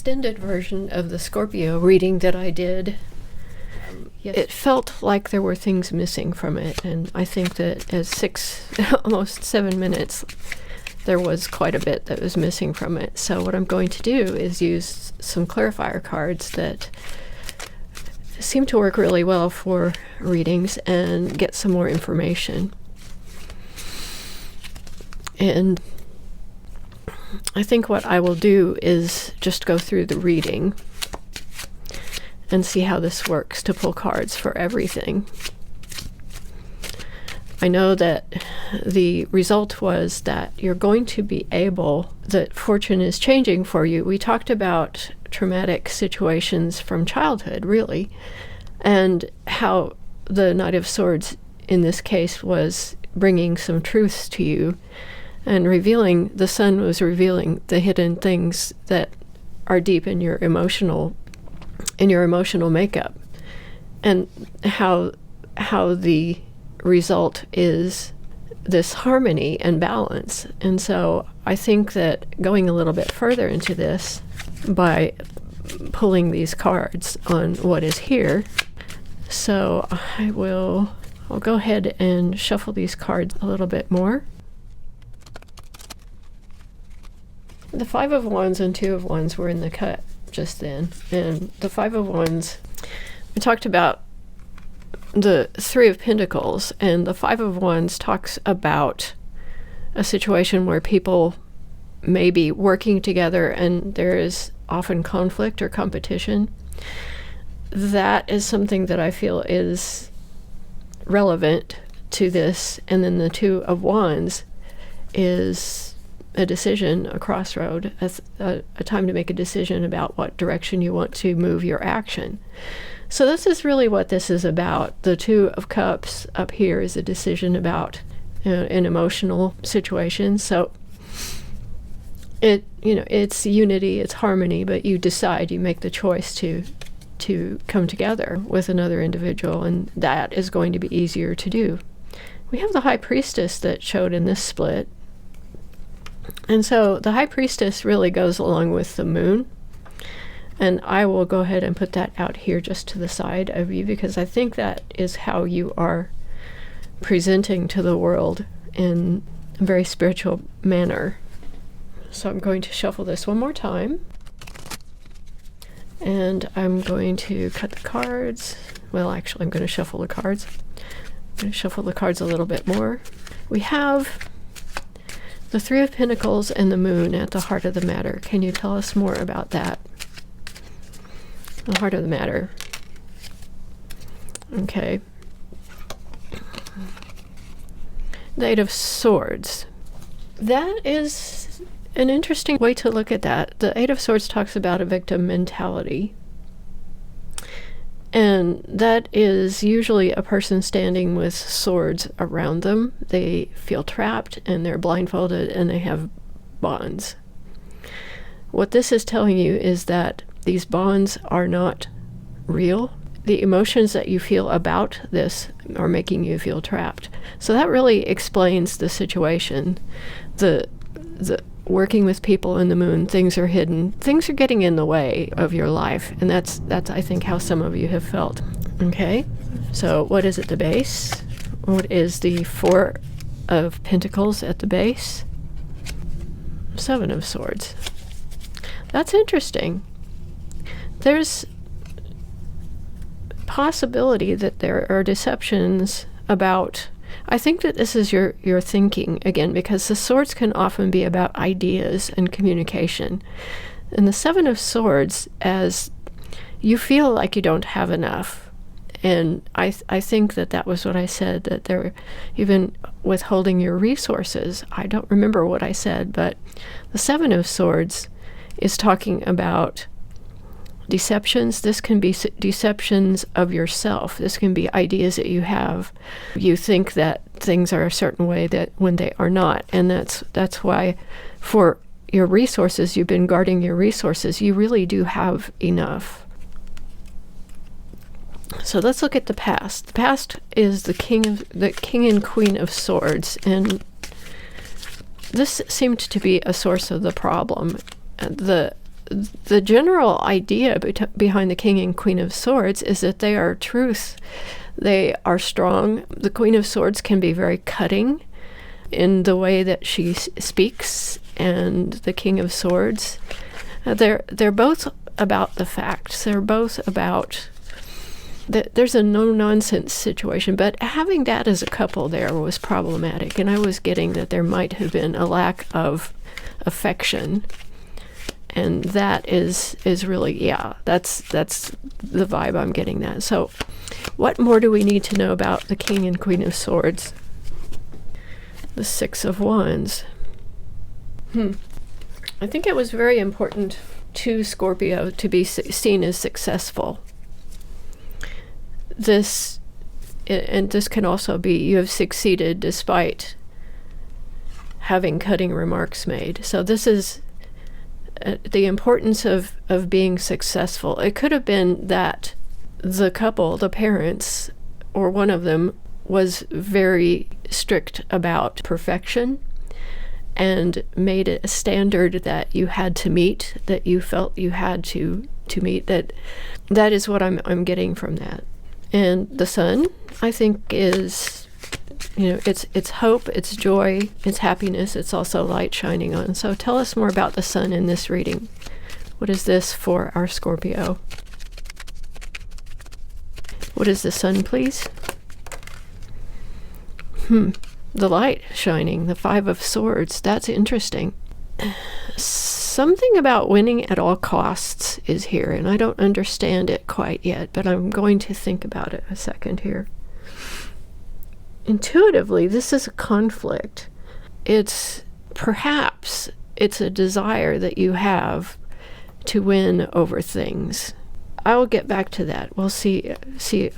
extended version of the Scorpio reading that I did, it felt like there were things missing from it, and I think that at almost 7 minutes, there was quite a bit that was missing from it. So what I'm going to do is use some clarifier cards that seem to work really well for readings and get some more information. And I think what I will do is just go through the reading and see how this works to pull cards for everything. I know that the result was that you're going to be that fortune is changing for you. We talked about traumatic situations from childhood, really, and how the Knight of Swords in this case was bringing some truths to you and the sun was revealing the hidden things that are deep in your emotional makeup, and how the result is this harmony and balance. And so I think that going a little bit further into this by pulling these cards on what is here, so I'll go ahead and shuffle these cards a little bit more. The Five of Wands and Two of Wands were in the cut just then, and the Five of Wands, we talked about the Three of Pentacles, and the Five of Wands talks about a situation where people may be working together and there is often conflict or competition. That is something that I feel is relevant to this. And then the Two of Wands is a decision, a crossroad, a time to make a decision about what direction you want to move your action. So this is really what this is about. The Two of Cups up here is a decision about an emotional situation. So it's unity, it's harmony, but you decide, you make the choice to come together with another individual, and that is going to be easier to do. We have the High Priestess that showed in this split. And so the High Priestess really goes along with the Moon. And I will go ahead and put that out here just to the side of you, because I think that is how you are presenting to the world in a very spiritual manner. So I'm going to shuffle this one more time. And I'm going to cut the cards. Well, actually, I'm going to shuffle the cards. I'm going to shuffle the cards a little bit more. We have the Three of Pentacles and the Moon at the heart of the matter. Can you tell us more about that? The heart of the matter. Okay. The Eight of Swords. That is an interesting way to look at that. The Eight of Swords talks about a victim mentality. And that is usually a person standing with swords around them. They feel trapped and they're blindfolded and they have bonds. What this is telling you is that these bonds are not real. The emotions that you feel about this are making you feel trapped. So that really explains the situation. The working with people in the Moon, things are hidden. Things are getting in the way of your life. And that's I think, how some of you have felt. Okay, so what is at the base? What is the Four of Pentacles at the base? Seven of Swords. That's interesting. There's possibility that there are deceptions about, I think that this is your thinking again, because the swords can often be about ideas and communication. And the Seven of Swords, as you feel like you don't have enough. And I think that was what I said, that they're even withholding your resources. I don't remember what I said, but the Seven of Swords is talking about deceptions. This can be deceptions of yourself. This can be ideas that you have. You think that things are a certain way that when they are not. And that's why for your resources, you've been guarding your resources. You really do have enough. So let's look at the past. The past is the King and Queen of Swords, and this seemed to be a source of the problem. The the general idea behind the King and Queen of Swords is that they are truth. They are strong. The Queen of Swords can be very cutting in the way that she speaks, and the King of Swords, they're both about the facts. They're both about there's a no-nonsense situation, but having that as a couple there was problematic, and I was getting that there might have been a lack of affection, and that is really, that's the vibe I'm getting that. So what more do we need to know about the King and Queen of Swords? The Six of Wands. I think it was very important to Scorpio to be seen as successful. This can also be you have succeeded despite having cutting remarks made. So this is the importance of being successful. It could have been that the couple, the parents, or one of them was very strict about perfection and made it a standard that you had to meet, that you felt you had to meet. That is what I'm getting from that. And the sun, I think, is, it's hope, it's joy, it's happiness, it's also light shining on. So tell us more about the sun in this reading. What is this for our Scorpio? What is the sun, please? The light shining, the Five of Swords. That's interesting. Something about winning at all costs is here, and I don't understand it quite yet, but I'm going to think about it a second here. Intuitively, this is a conflict. Perhaps it's a desire that you have to win over things. I will get back to that. We'll see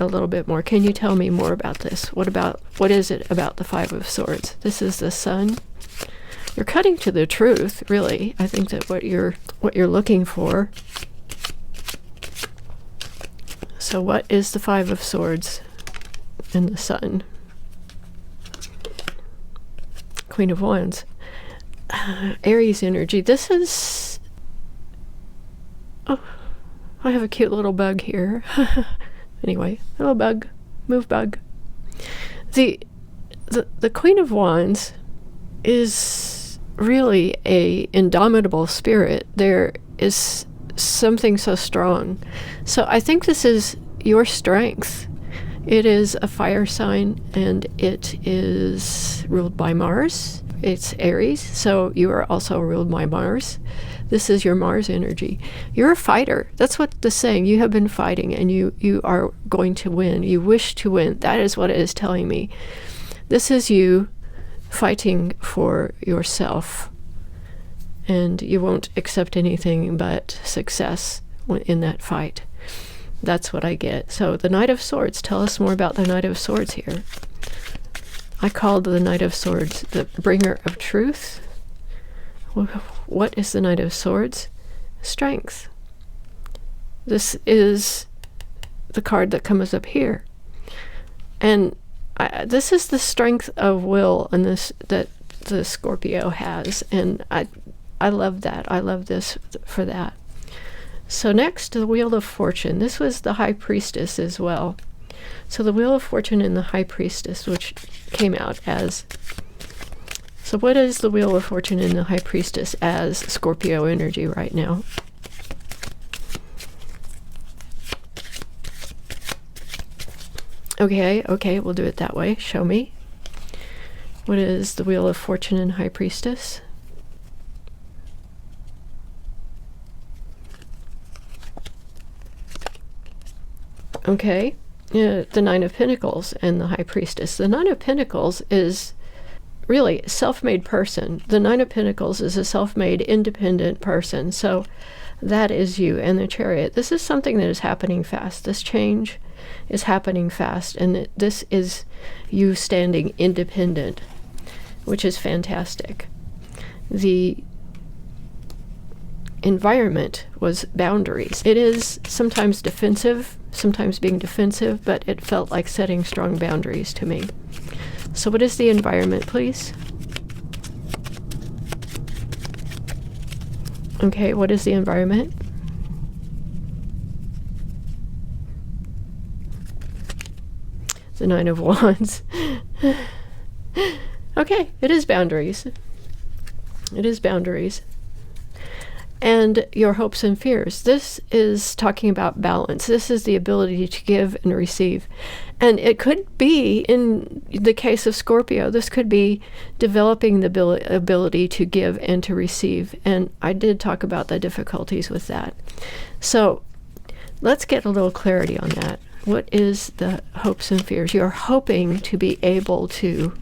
a little bit more. Can you tell me more about this? What is it about the Five of Swords? This is the sun. You're cutting to the truth, really. I think that what you're looking for. So what is the Five of Swords and the sun? Queen of Wands. Aries energy. This is... Oh, I have a cute little bug here. Anyway, little bug. Move bug. The Queen of Wands is really a indomitable spirit. There is something so strong. So I think this is your strength. It is a fire sign, and it is ruled by Mars. It's Aries, so you are also ruled by Mars. This is your Mars energy. You're a fighter. That's what the saying. You have been fighting, and you are going to win. You wish to win. That is what it is telling me. This is you fighting for yourself, and you won't accept anything but success in that fight. That's what I get. So the Knight of Swords, tell us more about the Knight of Swords here. I called the Knight of Swords the bringer of truth. What is the Knight of Swords? Strength. This is the card that comes up here. And this is the strength of will and this that the Scorpio has, and I love that. I love this for that. So next, the Wheel of Fortune. This was the High Priestess as well. So the Wheel of Fortune and the High Priestess, which came out as... So what is the Wheel of Fortune and the High Priestess as Scorpio energy right now? Okay, we'll do it that way. Show me. What is the Wheel of Fortune and High Priestess? Okay, the Nine of Pentacles and the High Priestess. The Nine of Pentacles is really a self-made person. The Nine of Pentacles is a self-made, independent person. So that is you. And the Chariot. This is something that is happening fast. This change is happening fast. And this is you standing independent, which is fantastic. The environment was boundaries. It is sometimes defensive, sometimes being defensive, but it felt like setting strong boundaries to me. So what is the environment, please? Okay, what is the environment? The Nine of Wands. Okay, it is boundaries. It is boundaries. And your hopes and fears. This is talking about balance. This is the ability to give and receive. And it could be, in the case of Scorpio, this could be developing the ability to give and to receive. And I did talk about the difficulties with that. So let's get a little clarity on that. What is the hopes and fears? You're hoping to be able to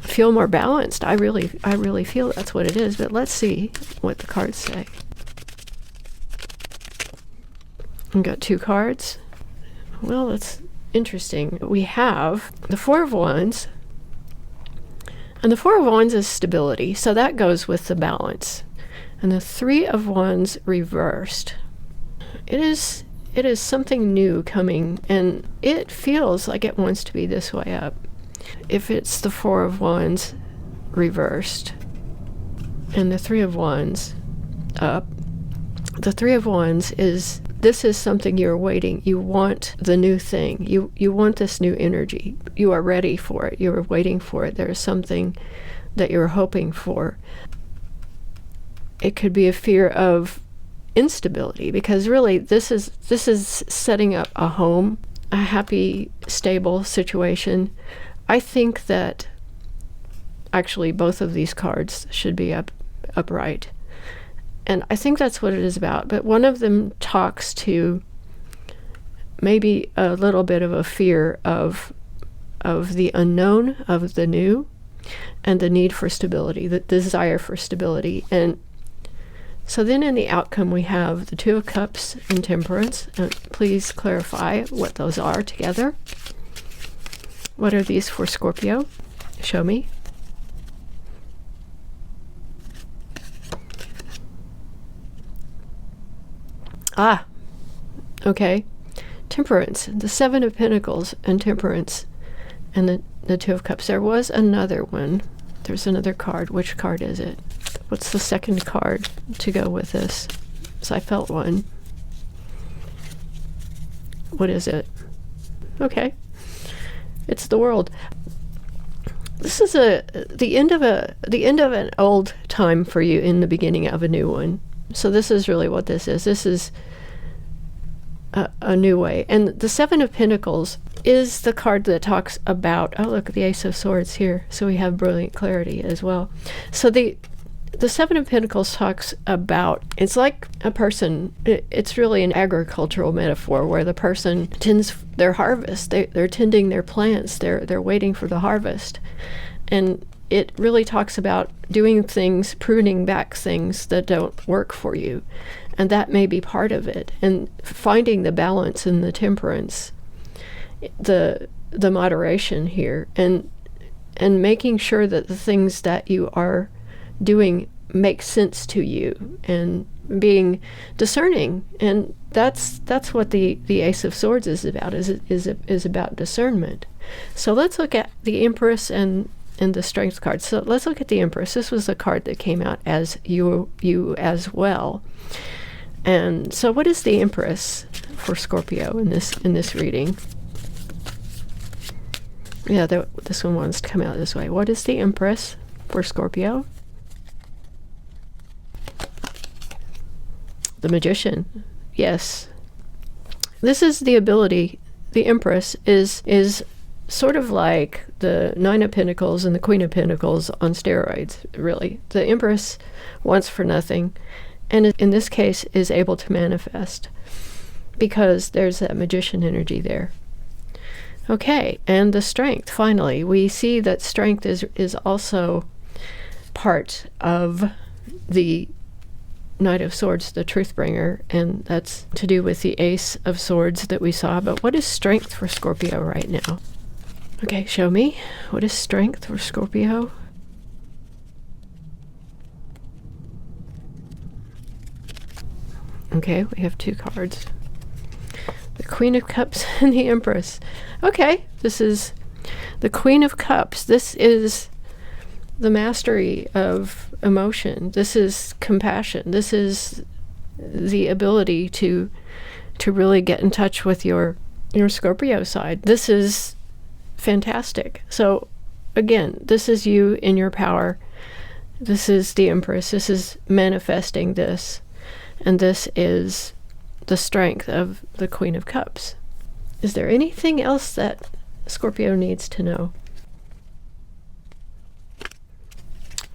feel more balanced. I really feel that's what it is, but let's see what the cards say. We've got 2 cards. Well, that's interesting. We have the Four of Wands, and the Four of Wands is stability, so that goes with the balance. And the Three of Wands reversed. It is something new coming, and it feels like it wants to be this way up. If it's the Four of Wands reversed and the Three of Wands up, the Three of Wands is, this is something you're waiting. You want the new thing. You want this new energy. You are ready for it. You're waiting for it. There's something that you're hoping for. It could be a fear of instability, because really this is setting up a home, a happy, stable situation. I think that actually both of these cards should be upright. And I think that's what it is about. But one of them talks to maybe a little bit of a fear of the unknown, of the new, and the need for stability, the desire for stability. And so then in the outcome we have the Two of Cups and Temperance. And please clarify what those are together. What are these for Scorpio? Show me. Ah, okay. Temperance, the Seven of Pentacles and Temperance, and the Two of Cups. There was another one. There's another card. Which card is it? What's the second card to go with this? So I felt one. What is it? Okay. It's the World. This is the end of an old time for you in the beginning of a new one. So this is really what this is. This is a new way. And the Seven of Pentacles is the card that talks about, oh look, the Ace of Swords here. So we have brilliant clarity as well. So the Seven of Pentacles talks about, it's like a person, it's really an agricultural metaphor where the person tends their harvest. They're tending their plants. They're waiting for the harvest. And it really talks about doing things, pruning back things that don't work for you. And that may be part of it. And finding the balance and the temperance, the moderation here, and making sure that the things that you are doing make sense to you, and being discerning. And that's what the Ace of Swords is about, is about discernment. So let's look at the Empress and the Strength card. So let's look at the Empress. This was a card that came out as you as well. And so what is the Empress for Scorpio in this reading? Yeah, this one wants to come out this way. What is the Empress for Scorpio? The Magician. Yes. This is the ability. The Empress is sort of like the Nine of Pentacles and the Queen of Pentacles on steroids, really. The Empress wants for nothing, and in this case is able to manifest, because there's that Magician energy there. Okay, and the Strength, finally. We see that Strength is also part of the Knight of Swords, the Truth Bringer, and that's to do with the Ace of Swords that we saw. But what is Strength for Scorpio right now? Okay, show me. What is Strength for Scorpio? Okay, we have 2 cards. The Queen of Cups and the Empress. Okay, this is the Queen of Cups. This is the mastery of emotion. This is compassion. This is the ability to really get in touch with your Scorpio side. This is fantastic. So again, this is you in your power. This is the Empress. This is manifesting this. And this is the strength of the Queen of Cups. Is there anything else that Scorpio needs to know?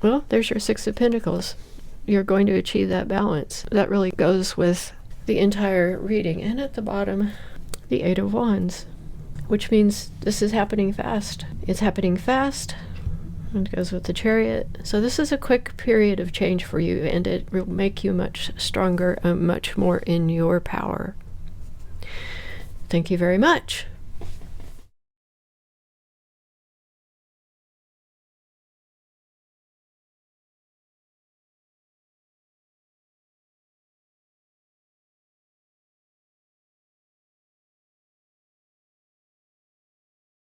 Well, there's your Six of Pentacles. You're going to achieve that balance. That really goes with the entire reading. And at the bottom, the Eight of Wands, which means this is happening fast. It's happening fast. And it goes with the Chariot. So this is a quick period of change for you, and it will make you much stronger and much more in your power. Thank you very much.